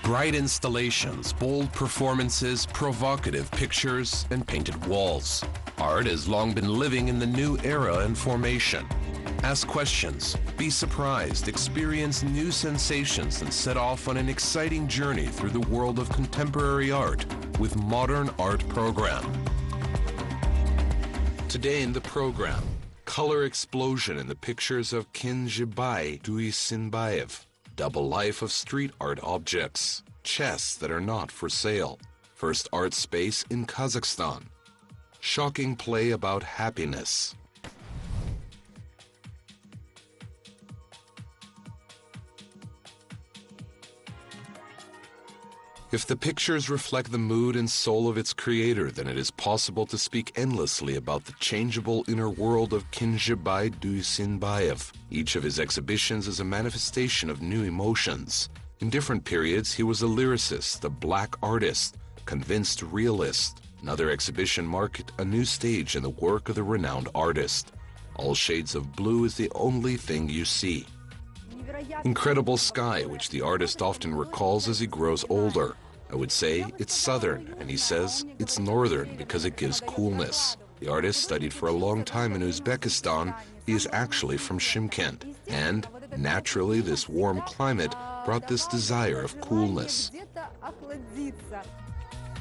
Bright installations, bold performances, provocative pictures, and painted walls. Art has long been living in the new era and formation. Ask questions, be surprised, experience new sensations, and set off on an exciting journey through the world of contemporary art with Modern Art Program. Today in the program, color explosion in the pictures of Kenzhebai Duisenbayev, double life of street art objects, chests that are not for sale, first art space in Kazakhstan, shocking play about happiness. If the pictures reflect the mood and soul of its creator, then it is possible to speak endlessly about the changeable inner world of Kenzhebai Duisenbayev. Each of his exhibitions is a manifestation of new emotions. In different periods, he was a lyricist, a black artist, convinced realist. Another exhibition marked a new stage in the work of the renowned artist. All shades of blue is the only thing you see. Incredible sky, which the artist often recalls as he grows older. I would say it's southern, and he says it's northern because it gives coolness. The artist studied for a long time in Uzbekistan. He is actually from Shymkent, and naturally this warm climate brought this desire of coolness.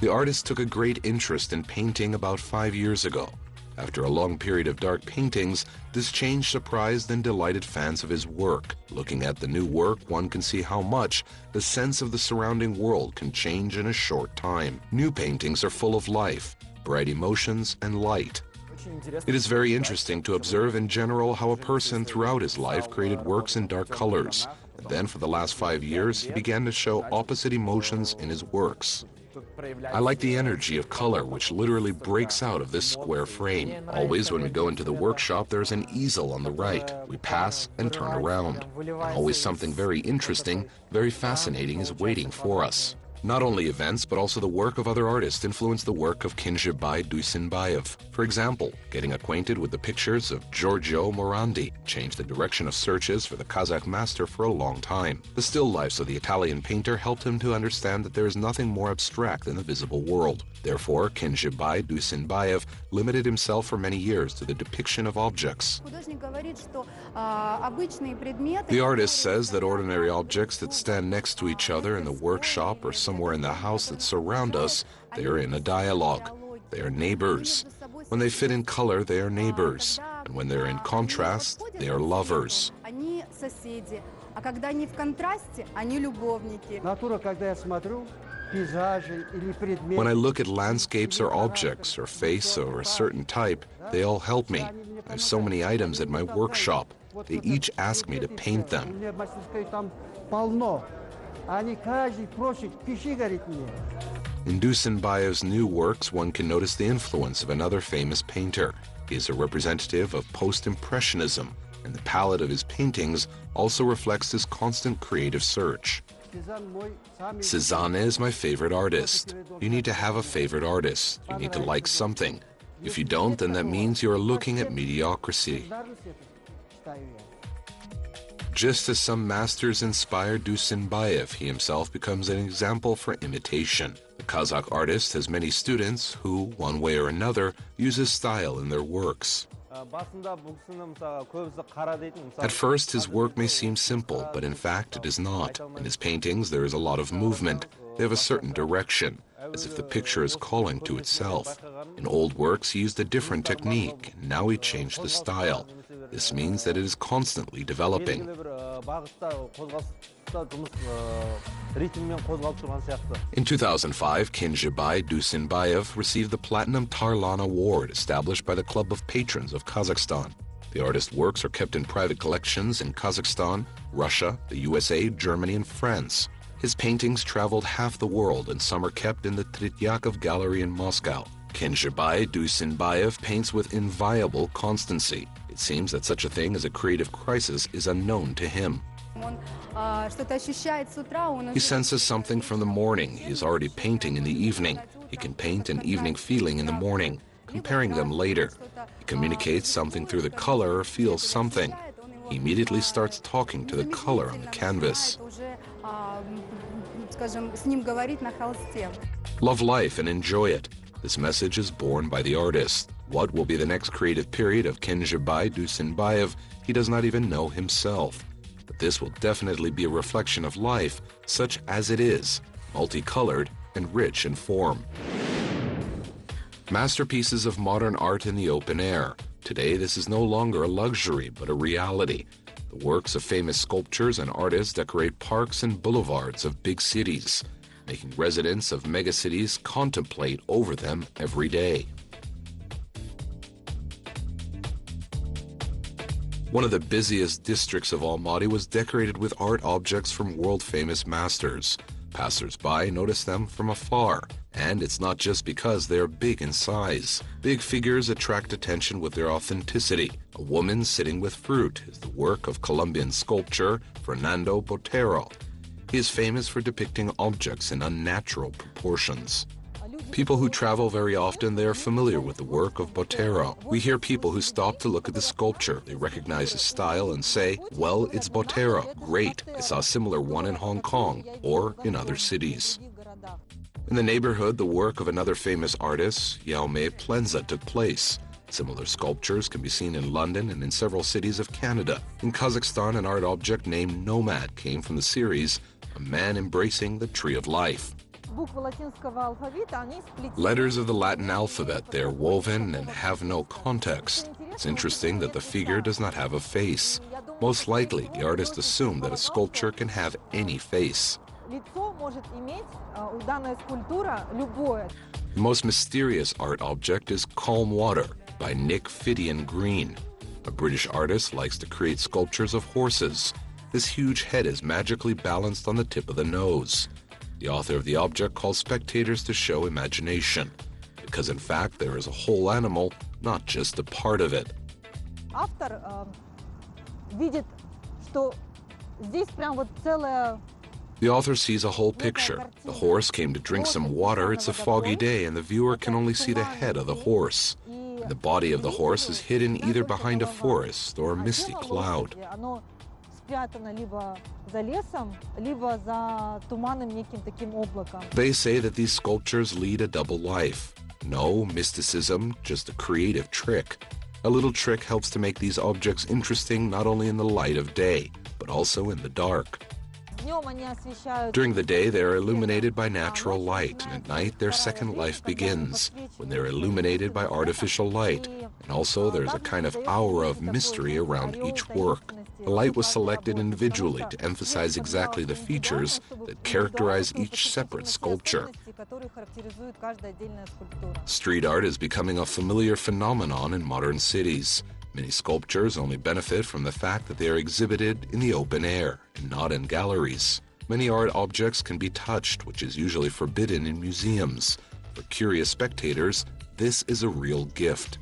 The artist took a great interest in painting about 5 years ago. After a long period of dark paintings, this change surprised and delighted fans of his work. Looking at the new work, one can see how much the sense of the surrounding world can change in a short time. New paintings are full of life, bright emotions, and light. It is very interesting to observe in general how a person throughout his life created works in dark colors. And then for the last 5 years, he began to show opposite emotions in his works. I like the energy of color which literally breaks out of this square frame. Always when we go into the workshop, there's an easel on the right. We pass and turn around. And always something very interesting, very fascinating is waiting for us. Not only events, but also the work of other artists influenced the work of Kenzhebai Duisenbayev. For example, getting acquainted with the pictures of Giorgio Morandi changed the direction of searches for the Kazakh master for a long time. The still lifes of the Italian painter helped him to understand that there is nothing more abstract than the visible world. Therefore, Kenzhebai Duisenbayev limited himself for many years to the depiction of objects. The artist says that ordinary objects that stand next to each other in the workshop or somewhere in the house that surround us, they are in a dialogue. They are neighbors. When they fit in color, they are neighbors. And when they're in contrast, they are lovers. When I look at landscapes or objects or face or a certain type, they all help me. I have so many items at my workshop. They each ask me to paint them. In Duisenbayev's new works, one can notice the influence of another famous painter. He is a representative of post-impressionism, and the palette of his paintings also reflects his constant creative search. Cézanne is my favorite artist. You need to have a favorite artist. You need to like something. If you don't, then that means you are looking at mediocrity. Just as some masters inspired Duisenbayev, he himself becomes an example for imitation. The Kazakh artist has many students who, one way or another, use his style in their works. At first, his work may seem simple, but in fact it is not. In his paintings, there is a lot of movement. They have a certain direction, as if the picture is calling to itself. In old works, he used a different technique, and now he changed the style. This means that it is constantly developing. In 2005, Kenzhebai Duisenbayev received the Platinum Tarlan Award established by the Club of Patrons of Kazakhstan. The artist's works are kept in private collections in Kazakhstan, Russia, the USA, Germany, and France. His paintings traveled half the world, and some are kept in the Tretyakov Gallery in Moscow. Kenzhebai Duisenbayev paints with inviolable constancy. It seems that such a thing as a creative crisis is unknown to him. He senses something from the morning. He is already painting in the evening. He can paint an evening feeling in the morning, comparing them later. He communicates something through the color or feels something. He immediately starts talking to the color on the canvas. скажем, с ним говорить на холсте. Love life and enjoy it. This message is borne by the artist. What will be the next creative period of Kenzhebai Duisenbayev, he does not even know himself. But this will definitely be a reflection of life, such as it is, multicolored and rich in form. Masterpieces of modern art in the open air. Today, this is no longer a luxury, but a reality. The works of famous sculptors and artists decorate parks and boulevards of big cities, making residents of megacities contemplate over them every day. One of the busiest districts of Almaty was decorated with art objects from world-famous masters. Passers-by notice them from afar, and it's not just because they're big in size. Big figures attract attention with their authenticity. A woman sitting with fruit is the work of Colombian sculptor Fernando Botero. He is famous for depicting objects in unnatural proportions. People who travel very often, they are familiar with the work of Botero. We hear people who stop to look at the sculpture. They recognize his style and say, well, it's Botero. Great. I saw a similar one in Hong Kong or in other cities. In the neighborhood, the work of another famous artist, Jaume Plenza, took place. Similar sculptures can be seen in London and in several cities of Canada. In Kazakhstan, an art object named Nomad came from the series A Man Embracing the Tree of Life. Letters of the Latin alphabet, they are woven and have no context. It's interesting that the figure does not have a face. Most likely, the artist assumed that a sculpture can have any face. The most mysterious art object is Calm Water by Nick Fidian Green. A British artist likes to create sculptures of horses. This huge head is magically balanced on the tip of the nose. The author of the object calls spectators to show imagination, because in fact there is a whole animal, not just a part of it. The author sees a whole picture. The horse came to drink some water, it's a foggy day, and the viewer can only see the head of the horse. And the body of the horse is hidden either behind a forest or a misty cloud. They say that these sculptures lead a double life. No mysticism, just a creative trick. A little trick helps to make these objects interesting not only in the light of day, but also in the dark. During the day, they are illuminated by natural light, and at night, their second life begins, when they're illuminated by artificial light. And also, there's a kind of aura of mystery around each work. The light was selected individually to emphasize exactly the features that characterize each separate sculpture. Street art is becoming a familiar phenomenon in modern cities. Many sculptures only benefit from the fact that they are exhibited in the open air and not in galleries. Many art objects can be touched, which is usually forbidden in museums. For curious spectators, this is a real gift.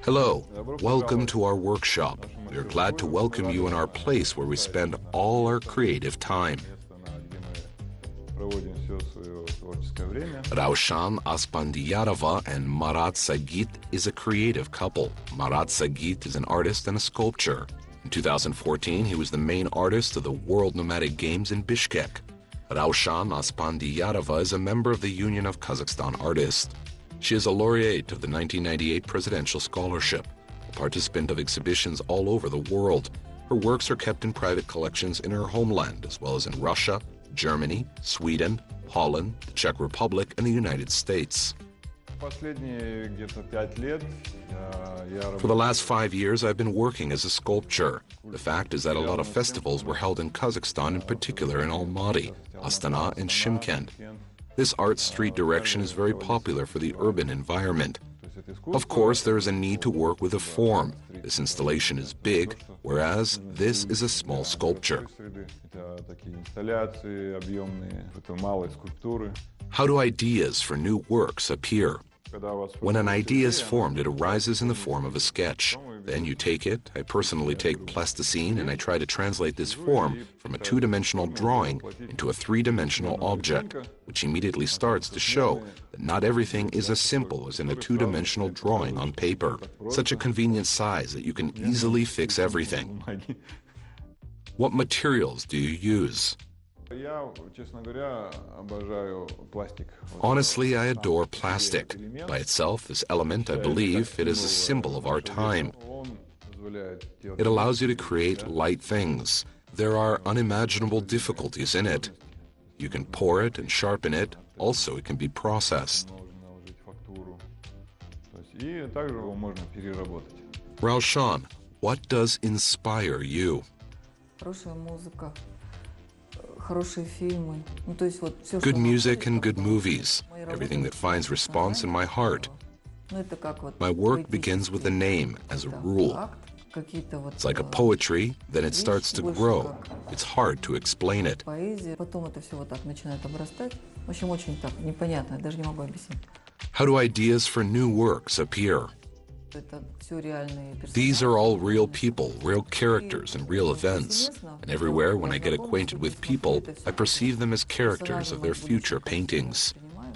Hello, welcome to our workshop. We are glad to welcome you in our place where we spend all our creative time. Raushan Aspandiyarova and Marat Sagit is a creative couple. Marat Sagit is an artist and a sculptor. In 2014, he was the main artist of the World Nomadic Games in Bishkek. Raushan Aspandiyarova is a member of the Union of Kazakhstan Artists. She is a laureate of the 1998 Presidential Scholarship, a participant of exhibitions all over the world. Her works are kept in private collections in her homeland, as well as in Russia, Germany, Sweden, Holland, the Czech Republic, and the United States. For the last 5 years, I've been working as a sculptor. The fact is that a lot of festivals were held in Kazakhstan, in particular in Almaty, Astana, and Shymkent. This art street direction is very popular for the urban environment. Of course, there is a need to work with a form. This installation is big, whereas this is a small sculpture. How do ideas for new works appear? When an idea is formed, it arises in the form of a sketch. Then you take it. I personally take plasticine and I try to translate this form from a two-dimensional drawing into a three-dimensional object, which immediately starts to show that not everything is as simple as in a two-dimensional drawing on paper. Such a convenient size that you can easily fix everything. What materials do you use? Honestly, I adore plastic. By itself, this element, I believe, it is a symbol of our time. It allows you to create light things. There are unimaginable difficulties in it. You can pour it and sharpen it. Also, it can be processed. Raushan, what does inspire you? Good music and good movies. Everything that finds response in my heart. My work begins with a name, as a rule. It's like a poetry, then it starts to grow. It's hard to explain it. How do ideas for new works appear? These are all real people, real characters, and real events. And everywhere, when I get acquainted with people, I perceive them as characters of their future paintings.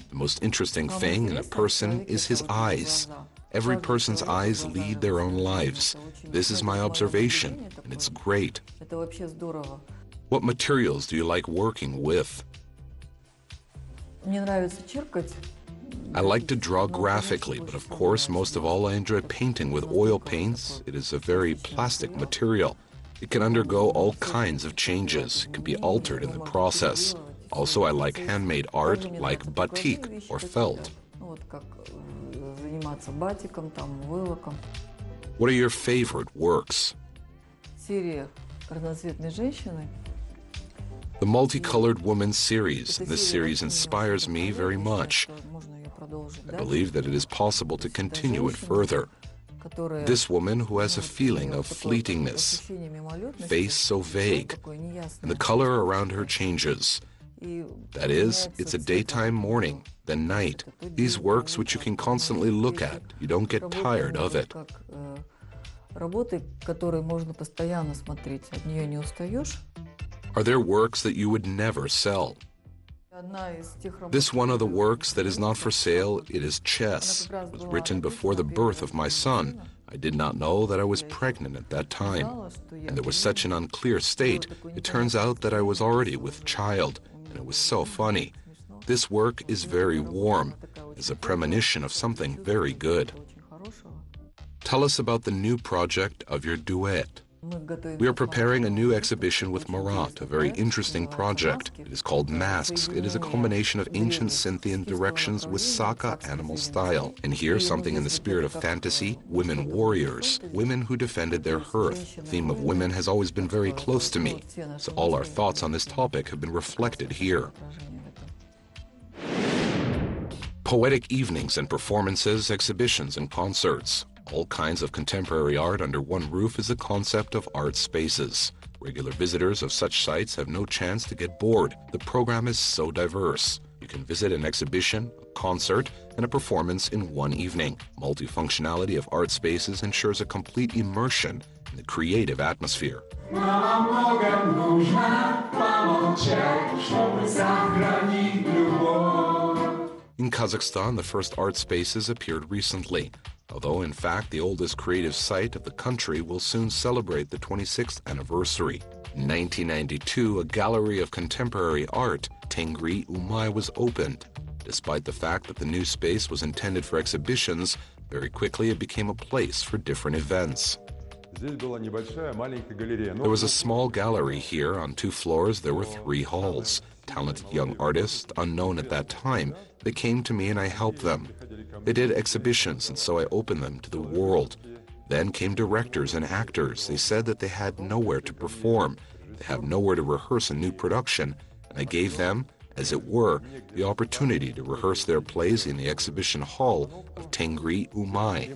The most interesting thing in a person is his eyes. Every person's eyes lead their own lives. This is my observation, and it's great. What materials do you like working with? I like to draw graphically, but of course, most of all, I enjoy painting with oil paints. It is a very plastic material. It can undergo all kinds of changes. It can be altered in the process. Also, I like handmade art like batik or felt. What are your favorite works? The Multicolored Woman series. This series inspires me very much. I believe that it is possible to continue it further. This woman who has a feeling of fleetingness, face so vague, and the color around her changes. That is, it's a daytime morning, then night. These works which you can constantly look at, you don't get tired of it. Are there works that you would never sell? This one of the works that is not for sale, it is chess. It was written before the birth of my son. I did not know that I was pregnant at that time. And there was such an unclear state, it turns out that I was already with child, and it was so funny. This work is very warm. It is a premonition of something very good. Tell us about the new project of your duet. We are preparing a new exhibition with Marat, a very interesting project. It is called Masks. It is a combination of ancient Scythian directions with Saka animal style. And here, something in the spirit of fantasy, women warriors, women who defended their hearth. The theme of women has always been very close to me, so all our thoughts on this topic have been reflected here. Poetic evenings and performances, exhibitions and concerts. All kinds of contemporary art under one roof is the concept of art spaces. Regular visitors of such sites have no chance to get bored. The program is so diverse. You can visit an exhibition, a concert, and a performance in one evening. Multifunctionality of art spaces ensures a complete immersion in the creative atmosphere. In Kazakhstan, the first art spaces appeared recently, although in fact the oldest creative site of the country will soon celebrate the 26th anniversary. In 1992, a gallery of contemporary art, Tengri Umay, was opened. Despite the fact that the new space was intended for exhibitions, very quickly it became a place for different events. There was a small gallery here. On 2 floors there were 3 halls. Talented young artists, unknown at that time, they came to me and I helped them. They did exhibitions, and so I opened them to the world. Then came directors and actors. They said that they had nowhere to perform. They have nowhere to rehearse a new production, and I gave them, as it were, the opportunity to rehearse their plays in the exhibition hall of Tengri Umay.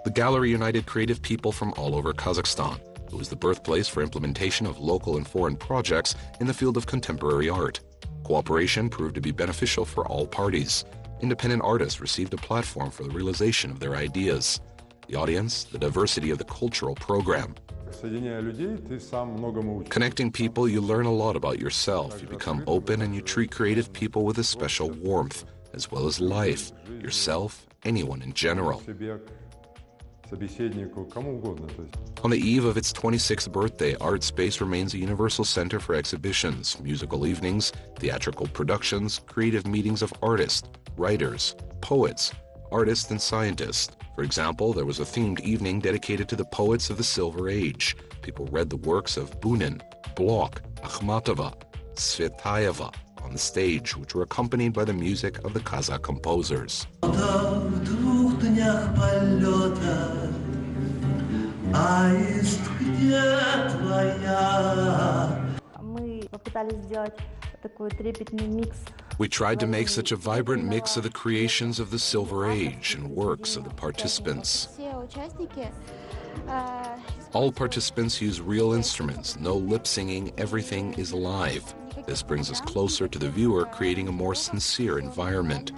The gallery united creative people from all over Kazakhstan. It was the birthplace for implementation of local and foreign projects in the field of contemporary art. Cooperation proved to be beneficial for all parties. Independent artists received a platform for the realization of their ideas. The audience, the diversity of the cultural program. Connecting people, you learn a lot about yourself. You become open and you treat creative people with a special warmth, as well as life, yourself, anyone in general. собеседнику, кому угодно. On the eve of its 26th birthday, Art Space remains a universal center for exhibitions, musical evenings, theatrical productions, creative meetings of artists, writers, poets, artists, and scientists. For example, there was a themed evening dedicated to the poets of the Silver Age. People read the works of Bunin, Blok, Akhmatova, Tsvetaeva on the stage, which were accompanied by the music of the Kazakh composers. We tried to make such a vibrant mix of the creations of the Silver Age and works of the participants. All participants use real instruments, no lip singing, everything is live. This brings us closer to the viewer, creating a more sincere environment.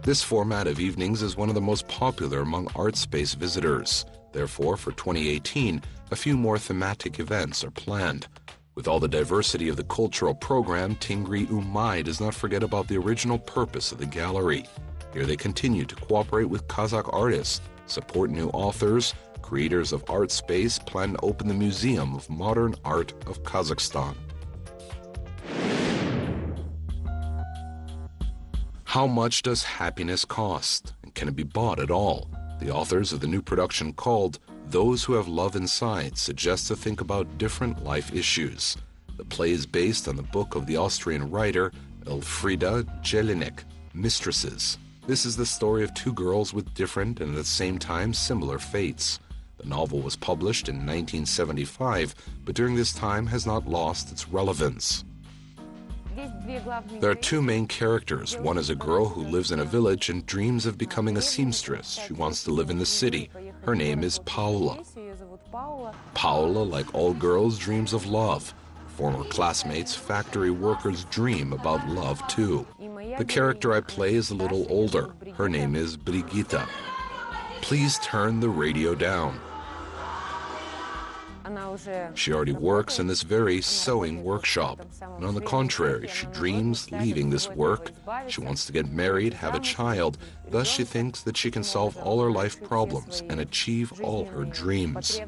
This format of evenings is one of the most popular among Art Space visitors. Therefore, for 2018, a few more thematic events are planned. With all the diversity of the cultural program, Tingri Umay does not forget about the original purpose of the gallery. Here they continue to cooperate with Kazakh artists, support new authors. Creators of Art Space plan to open the Museum of Modern Art of Kazakhstan. How much does happiness cost? And can it be bought at all? The authors of the new production called Those Who Have Love Inside suggest to think about different life issues. The play is based on the book of the Austrian writer Elfriede Jelinek, Mistresses. This is the story of two girls with different and at the same time similar fates. The novel was published in 1975, but during this time has not lost its relevance. There are two main characters. One is a girl who lives in a village and dreams of becoming a seamstress. She wants to live in the city. Her name is Paula. Paula, like all girls, dreams of love. Former classmates, factory workers dream about love too. The character I play is a little older. Her name is Brigitta. Please turn the radio down. She already works in this very sewing workshop. And on the contrary, she dreams leaving this work. She wants to get married, have a child. Thus she thinks that she can solve all her life problems and achieve all her dreams.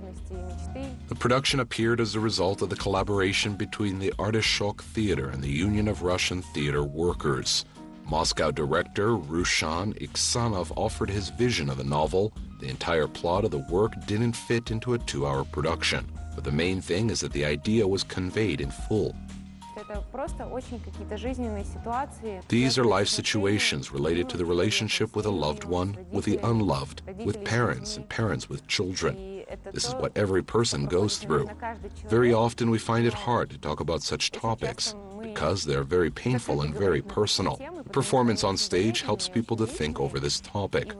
The production appeared as a result of the collaboration between the Artishok Theater and the Union of Russian Theater Workers. Moscow director Rushan Iksanov offered his vision of the novel. The entire plot of the work didn't fit into a 2-hour production, but the main thing is that the idea was conveyed in full. These are life situations related to the relationship with a loved one, with the unloved, with parents and parents with children. This is what every person goes through. Very often we find it hard to talk about such topics because they're very painful and very personal. The performance on stage helps people to think over this topic.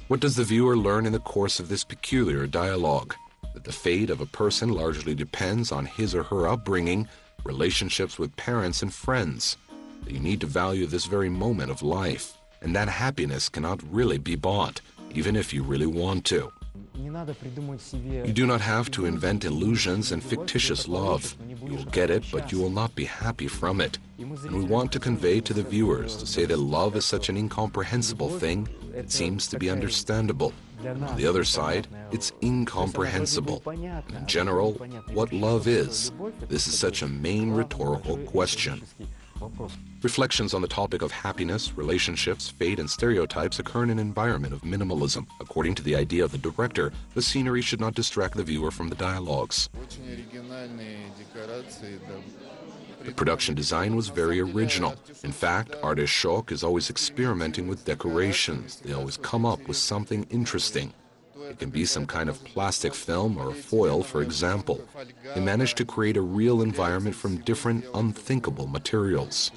What does the viewer learn in the course of this peculiar dialogue? That the fate of a person largely depends on his or her upbringing, relationships with parents and friends. That you need to value this very moment of life, and that happiness cannot really be bought, even if you really want to. You do not have to invent illusions and fictitious love. You will get it, but you will not be happy from it. And we want to convey to the viewers to say that love is such an incomprehensible thing, it seems to be understandable. On the other side, it's incomprehensible. And in general, what love is, this is such a main rhetorical question. Reflections on the topic of happiness, relationships, fate, and stereotypes occur in an environment of minimalism. According to the idea of the director, the scenery should not distract the viewer from the dialogues. The production design was very original. In fact, Artishok is always experimenting with decorations. They always come up with something interesting. It can be some kind of plastic film or a foil, for example. They managed to create a real environment from different unthinkable materials.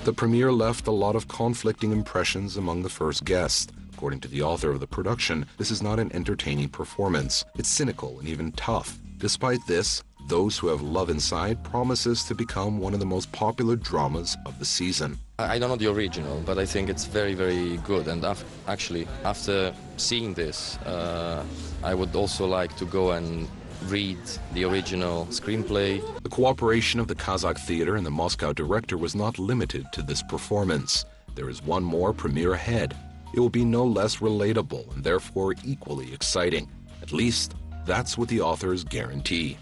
The premiere left a lot of conflicting impressions among the first guests. According to the author of the production, this is not an entertaining performance. It's cynical and even tough. Despite this, Those Who Have Love Inside promises to become one of the most popular dramas of the season. I don't know the original, but I think it's very, very good. And actually, after seeing this, I would also like to go and read the original screenplay. The cooperation of the Kazakh theater and the Moscow director was not limited to this performance. There is one more premiere ahead. It will be no less relatable and therefore equally exciting. At least, that's what the authors guarantee.